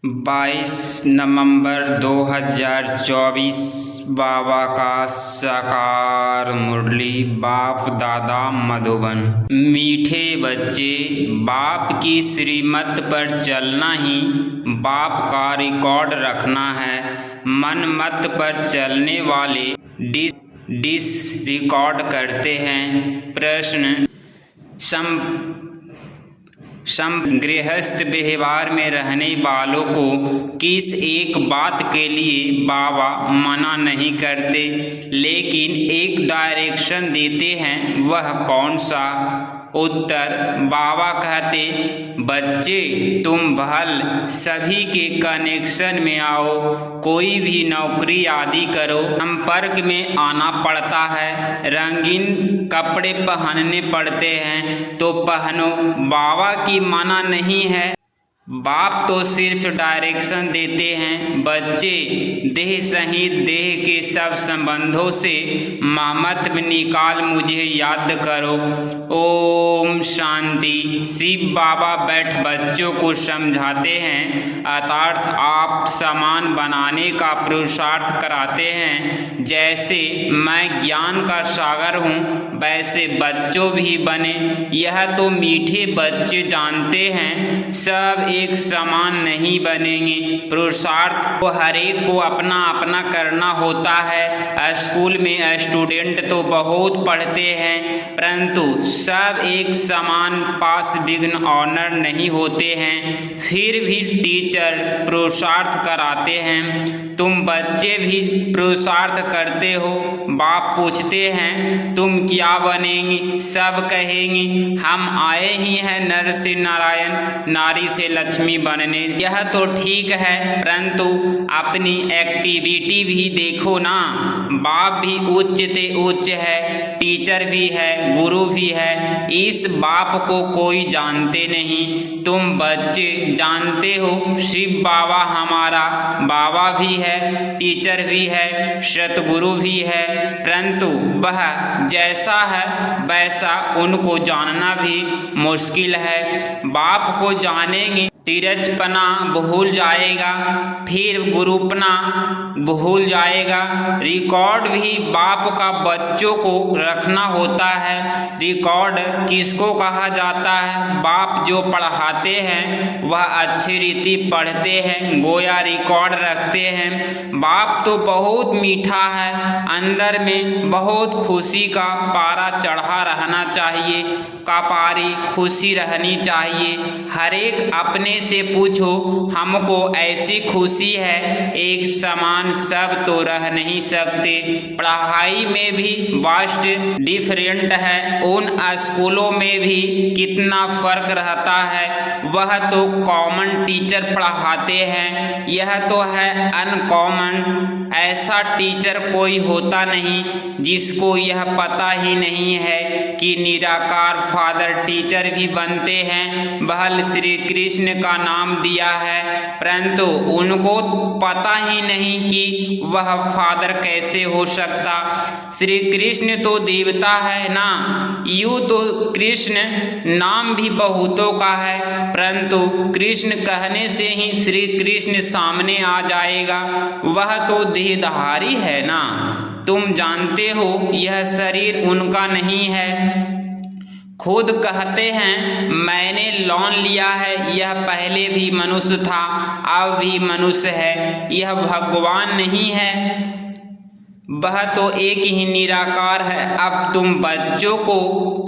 22 नवंबर 2024 बाबा का साकार मुरली बाप दादा मधुबन। मीठे बच्चे, बाप की श्रीमत पर चलना ही बाप का रिकॉर्ड रखना है। मन मत पर चलने वाले डिस रिकॉर्ड करते हैं। प्रश्न गृहस्थ व्यवहार में रहने वालों को किस एक बात के लिए बाबा मना नहीं करते लेकिन एक डायरेक्शन देते हैं, वह कौन सा? उत्तर, बाबा कहते, बच्चे तुम भल सभी के कनेक्शन में आओ, कोई भी नौकरी आदि करो, संपर्क में आना पड़ता है, रंगीन कपड़े पहनने पड़ते हैं तो पहनो, बाबा की मना नहीं है। बाप तो सिर्फ डायरेक्शन देते हैं। बच्चे देह सहित देह के सब संबंधों से ममत्व निकाल मुझे याद करो। ओम शांति। शिव बाबा बैठ बच्चों को समझाते हैं, अर्थात आप समान बनाने का पुरुषार्थ कराते हैं। जैसे मैं ज्ञान का सागर हूँ वैसे बच्चों भी बने। यह तो मीठे बच्चे जानते हैं, सब एक समान नहीं बनेंगे। पुरुषार्थ को हर एक को अपना अपना करना होता है। स्कूल में स्टूडेंट तो बहुत पढ़ते हैं परंतु सब एक समान पास विघ्न ऑनर नहीं होते हैं। फिर भी टीचर पुरुषार्थ कराते हैं। तुम बच्चे भी पुरुषार्थ करते हो। बाप पूछते हैं तुम क्या बनेंगे? सब कहेंगे हम आए ही हैं नर से नारायण, नारी से लक्ष्मी बनने। यह तो ठीक है परंतु अपनी एक्टिविटी भी देखो ना। बाप भी उच्च से उच्च है, टीचर भी है, गुरु भी है। इस बाप को कोई जानते नहीं, तुम बच्चे जानते हो। शिव बाबा हमारा बाबा भी है, टीचर भी है, सतगुरु भी है, परंतु वह जैसा है वैसा उनको जानना भी मुश्किल है। बाप को जानेंगे तिरछपना भूल जाएगा, फिर गुरुपना भूल जाएगा। रिकॉर्ड भी बाप का बच्चों को रखना होता है। रिकॉर्ड किसको कहा जाता है? बाप जो पढ़ाते हैं वह अच्छी रीति पढ़ते हैं, गोया रिकॉर्ड रखते हैं। बाप तो बहुत मीठा है, अंदर में बहुत खुशी का पारा चढ़ा रहना चाहिए, कपारी खुशी रहनी चाहिए। हर एक अपने से पूछो, हमको ऐसी खुशी है, एक समान सब तो रह नहीं सकते। पढ़ाई में भी वास्ट डिफरेंट है, उन स्कूलों में भी कितना फर्क रहता है। वह तो कॉमन टीचर पढ़ाते हैं, यह तो है अनकॉमन। ऐसा टीचर कोई होता नहीं जिसको यह पता ही नहीं है कि निराकार फादर टीचर भी बनते हैं। बहल श्री कृष्ण का नाम दिया है परंतु उनको पता ही नहीं कि वह फादर कैसे हो सकता। श्री कृष्ण तो देवता है ना। यूँ तो कृष्ण नाम भी बहुतों का है परंतु कृष्ण कहने से ही श्री कृष्ण सामने आ जाएगा। वह तो देहधारी है ना। तुम जानते हो यह शरीर उनका नहीं है। खुद कहते हैं मैंने लोन लिया है, यह पहले भी मनुष्य था अब भी मनुष्य है। यह भगवान नहीं है, वह तो एक ही निराकार है। अब तुम बच्चों को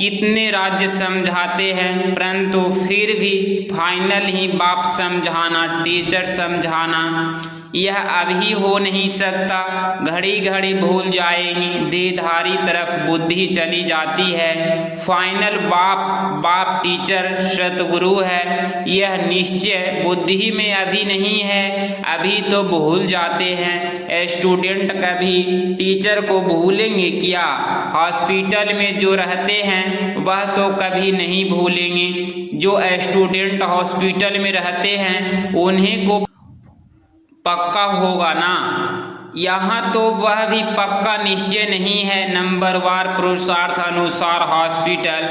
कितने राज्य समझाते हैं परंतु फिर भी फाइनल ही बाप समझाना, टीचर समझाना, यह अभी हो नहीं सकता। घड़ी घड़ी भूल जाएंगी, देहधारी तरफ बुद्धि चली जाती है। फाइनल बाप टीचर सतगुरु है, यह निश्चय बुद्धि में अभी नहीं है। अभी तो भूल जाते हैं। स्टूडेंट कभी टीचर को भूलेंगे क्या? हॉस्पिटल में जो रहते हैं वह तो कभी नहीं भूलेंगे। जो स्टूडेंट हॉस्पिटल में रहते हैं उन्हें को पक्का होगा ना। यहाँ तो वह भी पक्का निश्चय नहीं है। नंबरवार पुरुषार्थ अनुसार हॉस्पिटल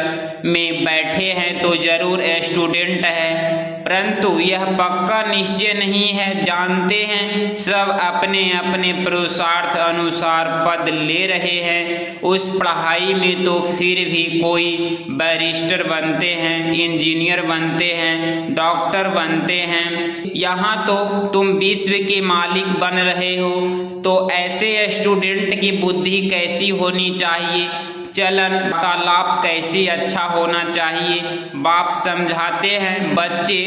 में बैठे हैं तो जरूर स्टूडेंट है परंतु यह पक्का निश्चय नहीं है। जानते हैं सब अपने अपने पुरुषार्थ अनुसार पद ले रहे हैं। उस पढ़ाई में तो फिर भी कोई बैरिस्टर बनते हैं, इंजीनियर बनते हैं, डॉक्टर बनते हैं। यहाँ तो तुम विश्व के मालिक बन रहे हो, तो ऐसे स्टूडेंट की बुद्धि कैसी होनी चाहिए, चलन तालाब कैसे अच्छा होना चाहिए। बाप समझाते हैं, बच्चे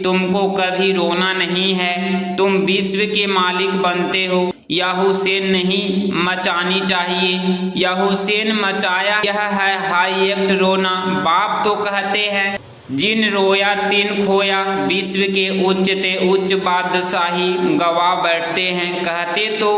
तुमको कभी रोना नहीं है, तुम विश्व के मालिक बनते हो। यह हुसैन नहीं मचानी चाहिए, यह हुसैन मचाया, यह है हाई एक्ट रोना। बाप तो कहते हैं जिन रोया तिन खोया, विश्व के उच्च ते उच्च बादशाही गवा बैठते हैं। कहते तो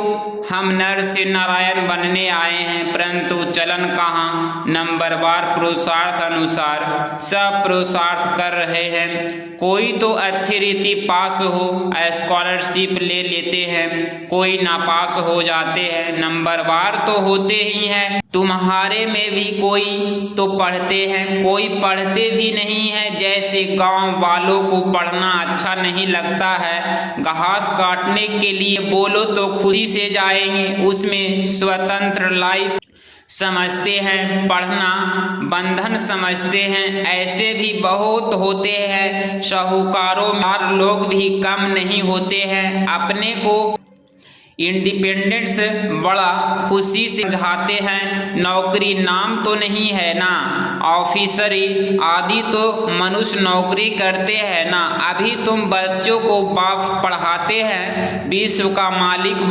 हम नर से नारायण बनने आए हैं, परंतु चलन कहाँ, नंबरवार पुरुषार्थ अनुसार सब पुरुषार्थ कर रहे हैं। कोई तो अच्छी रीति पास हो, स्कॉलरशिप ले लेते हैं, कोई नापास हो जाते हैं, नंबरवार तो होते ही हैं। तुम्हारे में भी कोई तो पढ़ते हैं, कोई पढ़ते भी नहीं है। जैसे गांव वालों को पढ़ना अच्छा नहीं लगता है, घास काटने के लिए बोलो तो खुशी से जाएंगे, उसमें स्वतंत्र लाइफ समझते हैं, पढ़ना बंधन समझते हैं। ऐसे भी बहुत होते हैं। साहूकारों में लोग भी कम नहीं होते हैं, अपने को इंडिपेंडेंस बड़ा खुशी से समझाते हैं। नौकरी नाम तो नहीं है ना, ऑफिसरी आदि तो मनुष्य नौकरी करते हैं ना। अभी तुम बच्चों को बाप पढ़ाते हैं विश्व का मालिक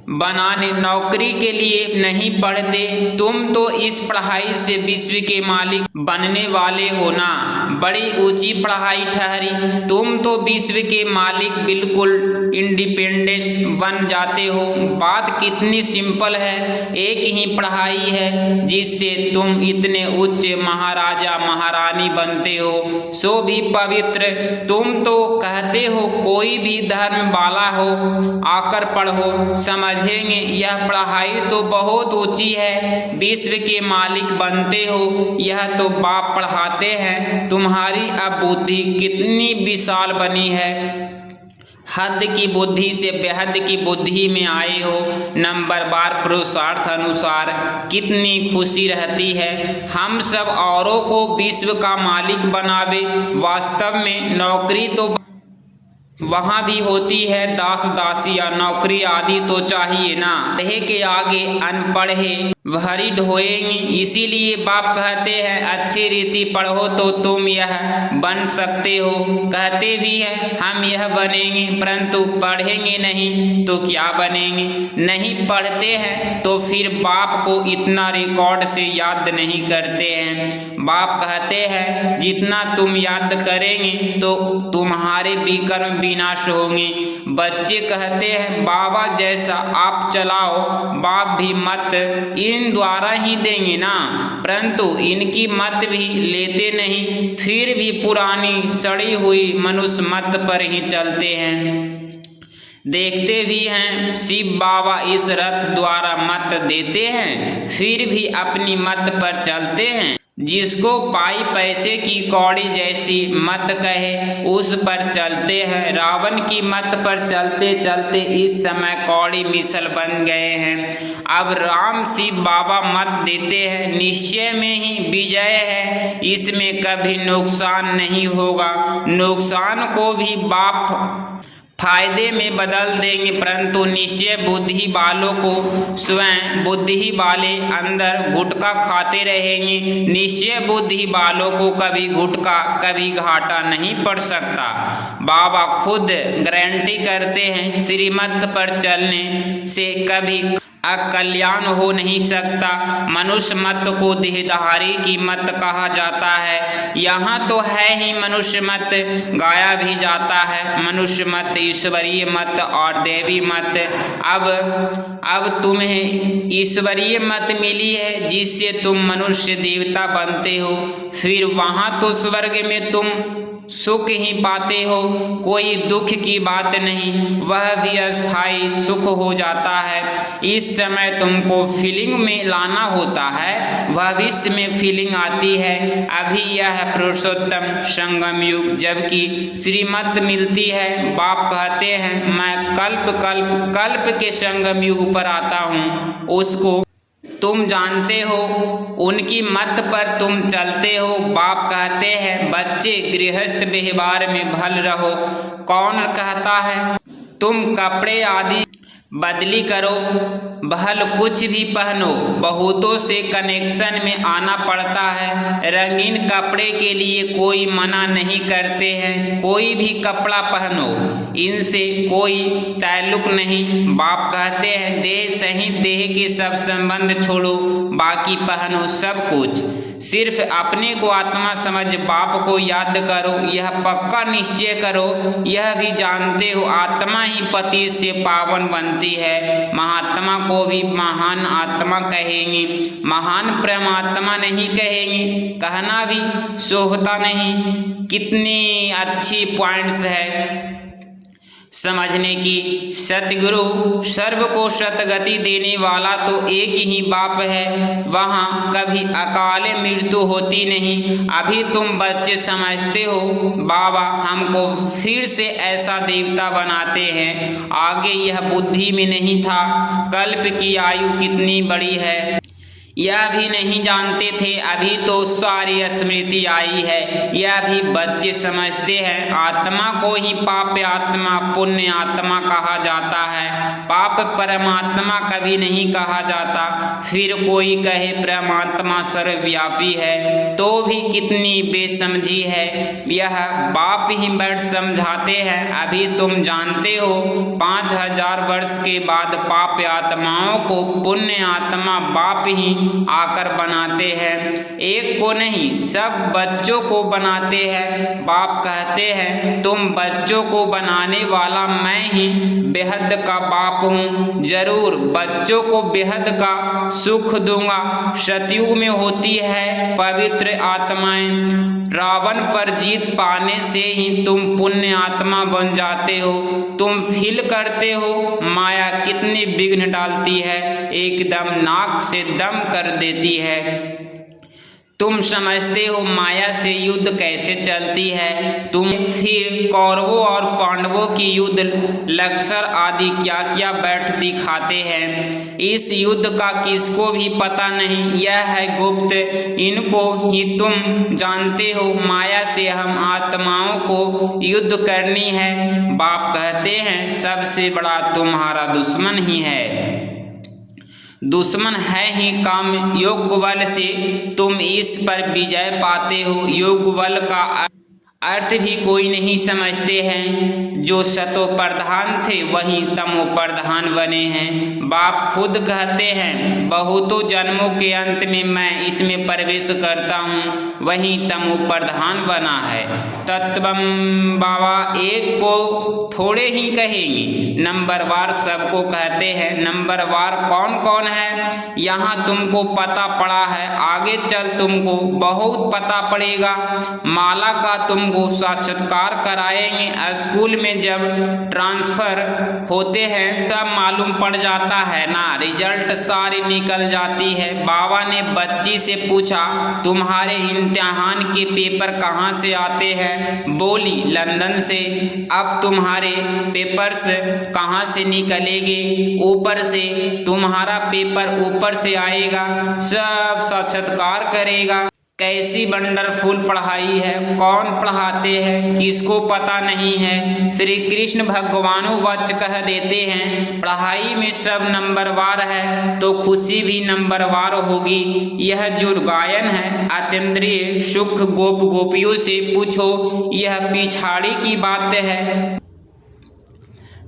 बनाने नौकरी के लिए नहीं पढ़ते। तुम तो इस पढ़ाई से विश्व के मालिक बनने वाले हो ना, बड़ी ऊंची पढ़ाई ठहरी। तुम तो विश्व के मालिक बिल्कुल इंडिपेंडेंस बन जाते हो। बात कितनी सिंपल है, एक ही पढ़ाई है जिससे तुम इतने उच्च महाराजा महारानी बनते हो, सो भी पवित्र। तुम तो कहते हो कोई भी धर्म वाला हो आकर पढ़ो, समझेंगे यह पढ़ाई तो बहुत ऊंची है, विश्व के मालिक बनते हो। यह तो बाप पढ़ाते हैं। तुम्हारी अब बुद्धि कितनी विशाल बनी है, हद की बुद्धि से बेहद की बुद्धि में आए हो। नंबरवार पुरुषार्थ अनुसार कितनी खुशी रहती है। हम सब औरों को विश्व का मालिक बनावे। वास्तव में नौकरी तो वहाँ भी होती है, दास दासिया नौकरी आदि तो चाहिए ना। पढ़े के आगे अनपढ़े भरी ढोएंगे। इसीलिए बाप कहते हैं अच्छी रीति पढ़ो तो तुम यह बन सकते हो। कहते भी हैं हम यह बनेंगे, परंतु पढ़ेंगे नहीं तो क्या बनेंगे। नहीं पढ़ते हैं तो फिर बाप को इतना रिकॉर्ड से याद नहीं करते हैं। बाप कहते हैं जितना तुम याद करेंगे तो तुम्हारे विकर्म विनाश होंगे। बच्चे कहते हैं बाबा जैसा आप चलाओ, बाप भी मत इन द्वारा ही देंगे ना, परंतु इनकी मत भी लेते नहीं, फिर भी पुरानी सड़ी हुई मनुष्य मत पर ही चलते हैं। देखते भी हैं शिव बाबा इस रथ द्वारा मत देते हैं, फिर भी अपनी मत पर चलते हैं। जिसको पाई पैसे की कौड़ी जैसी मत कहे उस पर चलते हैं। रावण की मत पर चलते चलते इस समय कौड़ी मिसल बन गए हैं। अब राम शिव बाबा मत देते हैं, निश्चय में ही विजय है, इसमें कभी नुकसान नहीं होगा। नुकसान को भी बाप फायदे में बदल देंगे, परंतु निश्चय बुद्धि वालों को स्वयं बुद्धि वाले अंदर गुटखा खाते रहेंगे। निश्चय बुद्धि वालों को कभी गुटखा कभी घाटा नहीं पड़ सकता। बाबा खुद गारंटी करते हैं श्रीमत पर चलने से कभी अकल्याण हो नहीं सकता। मनुष्य मत को देहधारी की मत कहा जाता है। यहाँ तो है ही मनुष्य मत, गाया भी जाता है मनुष्य मत, ईश्वरीय मत और देवी मत। अब तुम्हें ईश्वरीय मत मिली है जिससे तुम मनुष्य देवता बनते हो। फिर वहाँ तो स्वर्ग में तुम सुख ही पाते हो, कोई दुख की बात नहीं, वह भी अस्थाई सुख हो जाता है। इस समय तुमको फीलिंग में लाना होता है, भविष्य में फीलिंग आती है। अभी यह पुरुषोत्तम संगम युग, जबकि श्रीमत मिलती है। बाप कहते हैं मैं कल्प के संगम युग पर आता हूँ, उसको तुम जानते हो, उनकी मत पर तुम चलते हो। बाप कहते हैं बच्चे गृहस्थ व्यवहार में भल रहो। कौन कहता है तुम कपड़े आदि बदली करो, भल कुछ भी पहनो। बहुतों से कनेक्शन में आना पड़ता है। रंगीन कपड़े के लिए कोई मना नहीं करते हैं, कोई भी कपड़ा पहनो, इनसे कोई ताल्लुक नहीं। बाप कहते हैं देह सही, देह के सब संबंध छोड़ो, बाकी पहनो सब कुछ। सिर्फ अपने को आत्मा समझ बाप को याद करो। यह पक्का निश्चय करो, यह भी जानते हो आत्मा ही पति से पावन बनती है। महात्मा को भी महान आत्मा कहेंगे, महान परमात्मा नहीं कहेंगे। कहना भी शोभता नहीं। कितनी अच्छी पॉइंट्स है समझने की। सतगुरु सर्व को सतगति देने वाला तो एक ही बाप है, वहाँ कभी अकाल मृत्यु होती नहीं। अभी तुम बच्चे समझते हो बाबा हमको फिर से ऐसा देवता बनाते हैं, आगे यह बुद्धि में नहीं था। कल्प की आयु कितनी बड़ी है यह भी नहीं जानते थे, अभी तो सारी स्मृति आई है। यह भी बच्चे समझते हैं। आत्मा को ही पाप आत्मा पुण्य आत्मा कहा जाता है, पाप परमात्मा कभी नहीं कहा जाता। फिर कोई कहे परमात्मा सर्वव्यापी है, तो भी कितनी बेसमझी है। यह बाप ही बैठ समझाते हैं। अभी तुम जानते हो 5000 वर्ष के बाद पाप आत्माओं को पुण्य आत्मा बाप ही आकर बनाते हैं। एक को नहीं, सब बच्चों को बनाते हैं। बाप कहते हैं तुम बच्चों को बनाने वाला मैं ही बेहद का बाप हूँ, जरूर बच्चों को बेहद का सुख दूंगा। सतयुग में होती है पवित्र आत्माएं। रावण पर जीत पाने से ही तुम पुण्य आत्मा बन जाते हो। तुम फील करते हो माया कितनी विघ्न डालती है, एकदम नाक से दम कर देती है। तुम समझते हो माया से युद्ध कैसे चलती है। तुम फिर कौरवों और पांडवों की युद्ध लक्षर आदि क्या क्या बैठ दिखाते हैं। इस युद्ध का किसको भी पता नहीं, यह है गुप्त, इनको ही तुम जानते हो। माया से हम आत्माओं को युद्ध करनी है। बाप कहते हैं सबसे बड़ा तुम्हारा दुश्मन ही है, दुश्मन है ही काम। योग बल से तुम इस पर विजय पाते हो। योग बल का अर्थ भी कोई नहीं समझते हैं। जो सतो प्रधान थे वही तमो प्रधान बने हैं। बाप खुद कहते हैं बहुतों जन्मों के अंत में मैं इसमें प्रवेश करता हूँ, वही तमो प्रधान बना है। तत्वम बाबा एक को थोड़े ही कहेंगे, नंबरवार सबको कहते हैं। नंबरवार कौन कौन है यहाँ तुमको पता पड़ा है, आगे चल तुमको बहुत पता पड़ेगा। माला का तुमको साक्षात्कार कराएंगे। स्कूल में जब ट्रांसफर होते हैं तब मालूम पड़ जाता है ना, रिजल्ट सारी निकल जाती है। बाबा ने बच्ची से पूछा तुम्हारे इम्तिहान के पेपर कहाँ से आते हैं, बोली लंदन से। अब तुम्हारे पेपर्स कहाँ से निकलेंगे, ऊपर से। तुम्हारा पेपर ऊपर से आएगा, सब साक्षात्कार करेगा। कैसी वंडरफुल पढ़ाई है, कौन पढ़ाते हैं किसको पता नहीं है। श्री कृष्ण भगवान वच कह देते हैं पढ़ाई में सब नंबरवार है तो खुशी भी नंबरवार होगी। यह जो गायन है अतीन्द्रिय सुख गोप गोपियों से पूछो, यह पिछाड़ी की बात है।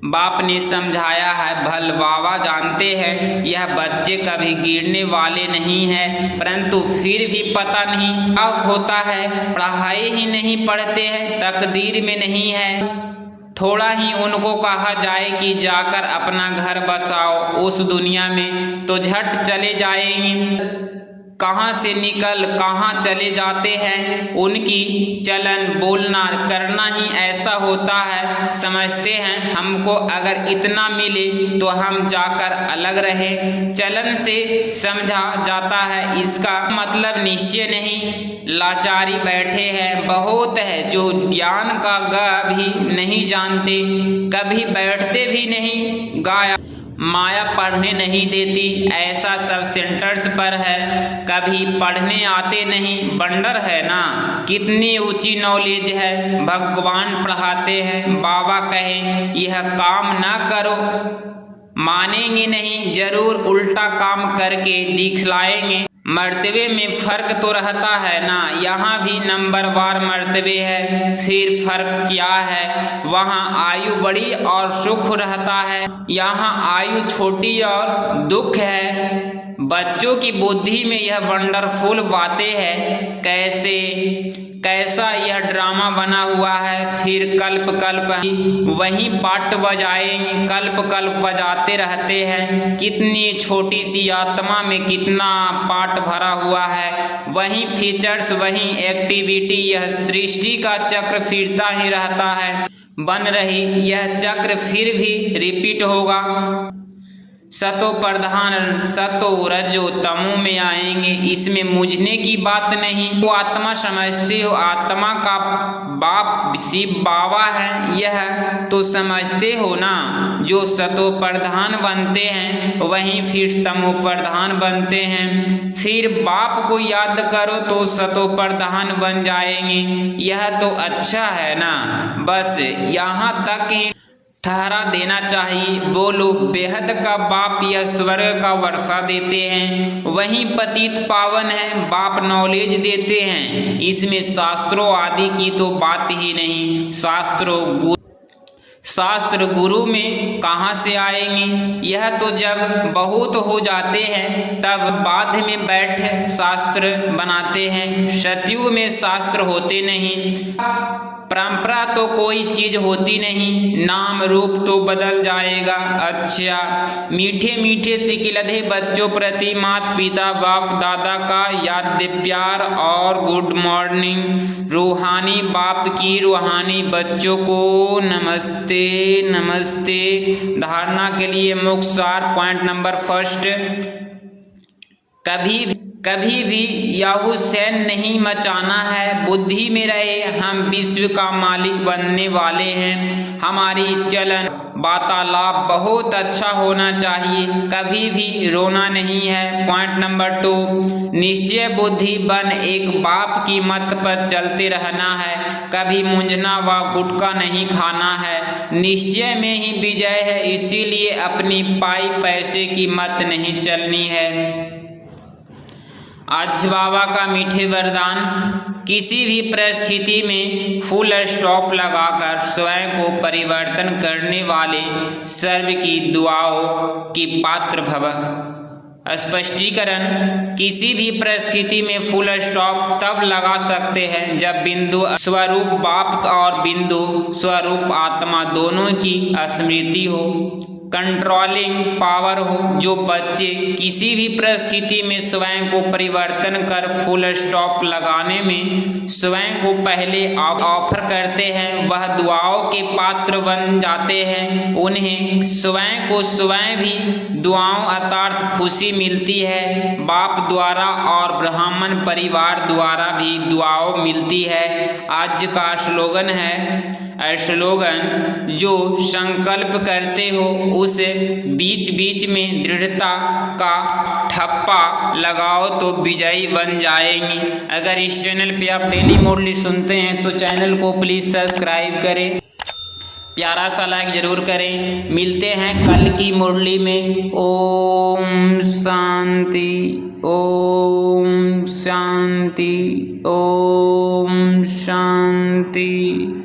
बाप ने समझाया है। भल बाबा जानते हैं यह बच्चे कभी गिरने वाले नहीं हैं, परंतु फिर भी पता नहीं अब होता है। पढ़ाई ही नहीं पढ़ते हैं, तकदीर में नहीं है। थोड़ा ही उनको कहा जाए कि जाकर अपना घर बसाओ उस दुनिया में, तो झट चले जाएंगे। कहाँ से निकल कहाँ चले जाते हैं। उनकी चलन बोलना करना ही ऐसा होता है, समझते हैं हमको अगर इतना मिले तो हम जाकर अलग रहे। चलन से समझा जाता है, इसका मतलब निश्चय नहीं, लाचारी बैठे हैं। बहुत है जो ज्ञान का ग भी नहीं जानते, कभी बैठते भी नहीं, गाया माया पढ़ने नहीं देती, ऐसा सब सेंटर्स पर है, कभी पढ़ने आते नहीं। बंडर है ना, कितनी ऊंची नॉलेज है, भगवान पढ़ाते हैं, बाबा कहें यह काम ना करो, मानेंगे नहीं, जरूर उल्टा काम करके दिखलाएंगे। मर्तबे में फर्क तो रहता है ना, यहाँ भी नंबरवार मर्तबे है, फिर फर्क क्या है। वहाँ आयु बड़ी और सुख रहता है, यहाँ आयु छोटी और दुख है। बच्चों की बुद्धि में यह वंडरफुल बातें हैं, कैसा यह ड्रामा बना हुआ है। फिर कल्प कल्प वही पाठ बजाएंगे, कल्प कल्प बजाते रहते हैं। कितनी छोटी सी आत्मा में कितना पाठ भरा हुआ है, वही फीचर्स वही एक्टिविटी, यह सृष्टि का चक्र फिरता ही रहता है। बन रही यह चक्र फिर भी रिपीट होगा। सतो प्रधान सतो रजो तमो में आएंगे, इसमें मुझने की बात नहीं। वो आत्मा समझते हो, आत्मा का बाप शिव बाबा है, यह तो समझते हो ना। जो सतो प्रधान बनते हैं वहीं फिर तमो प्रधान बनते हैं। फिर बाप को याद करो तो सतो प्रधान बन जाएंगे, यह तो अच्छा है ना। बस यहाँ तक ही ठहरा देना चाहिए। बोलो बेहद का बाप या स्वर्ग का वर्षा देते हैं, वहीं पतित पावन है, बाप नॉलेज देते हैं। इसमें शास्त्रों आदि की तो बात ही नहीं। शास्त्र गुरु में कहाँ से आएंगे, यह तो जब बहुत हो जाते हैं तब बाद में बैठ शास्त्र बनाते हैं। सतयुग में शास्त्र होते नहीं, परंपरा तो कोई चीज होती नहीं, नाम रूप तो बदल जाएगा। अच्छा, मीठे मीठे सिकिलधे बच्चों प्रति माता पिता बाप दादा का याद प्यार और गुड मॉर्निंग। रूहानी बाप की रूहानी बच्चों को नमस्ते नमस्ते। धारणा के लिए मुख्य सार पॉइंट नंबर फर्स्ट, कभी भी याहुसैन नहीं मचाना है, बुद्धि में रहे हम विश्व का मालिक बनने वाले हैं। हमारी चलन वार्तालाप बहुत अच्छा होना चाहिए, कभी भी रोना नहीं है। पॉइंट नंबर 2, निश्चय बुद्धि बन एक बाप की मत पर चलते रहना है, कभी मुंजना व गुटका नहीं खाना है। निश्चय में ही विजय है, इसीलिए अपनी पाई पैसे की मत नहीं चलनी है। आज बाबा का मीठे वरदान, किसी भी परिस्थिति में फुल स्टॉप लगाकर स्वयं को परिवर्तन करने वाले सर्व की दुआओं की पात्र भव। स्पष्टीकरण, किसी भी परिस्थिति में फुल स्टॉप तब लगा सकते हैं जब बिंदु स्वरूप बाप और बिंदु स्वरूप आत्मा दोनों की स्मृति हो, कंट्रोलिंग पावर हो। जो बच्चे किसी भी परिस्थिति में स्वयं को परिवर्तन कर फुल स्टॉप लगाने में स्वयं को पहले ऑफर करते हैं, वह दुआओं के पात्र बन जाते हैं। उन्हें स्वयं को स्वयं भी दुआओं अर्थात खुशी मिलती है, बाप द्वारा और ब्राह्मण परिवार द्वारा भी दुआओं मिलती है। आज का स्लोगन है, स्लोगन जो संकल्प करते हो उस बीच बीच में दृढ़ता का ठप्पा लगाओ तो विजयी बन जाएंगी। अगर इस चैनल पे आप डेली मुरली सुनते हैं तो चैनल को प्लीज़ सब्सक्राइब करें, प्यारा सा लाइक जरूर करें। मिलते हैं कल की मुरली में। ओम शांति ओम शांति ओम शांति।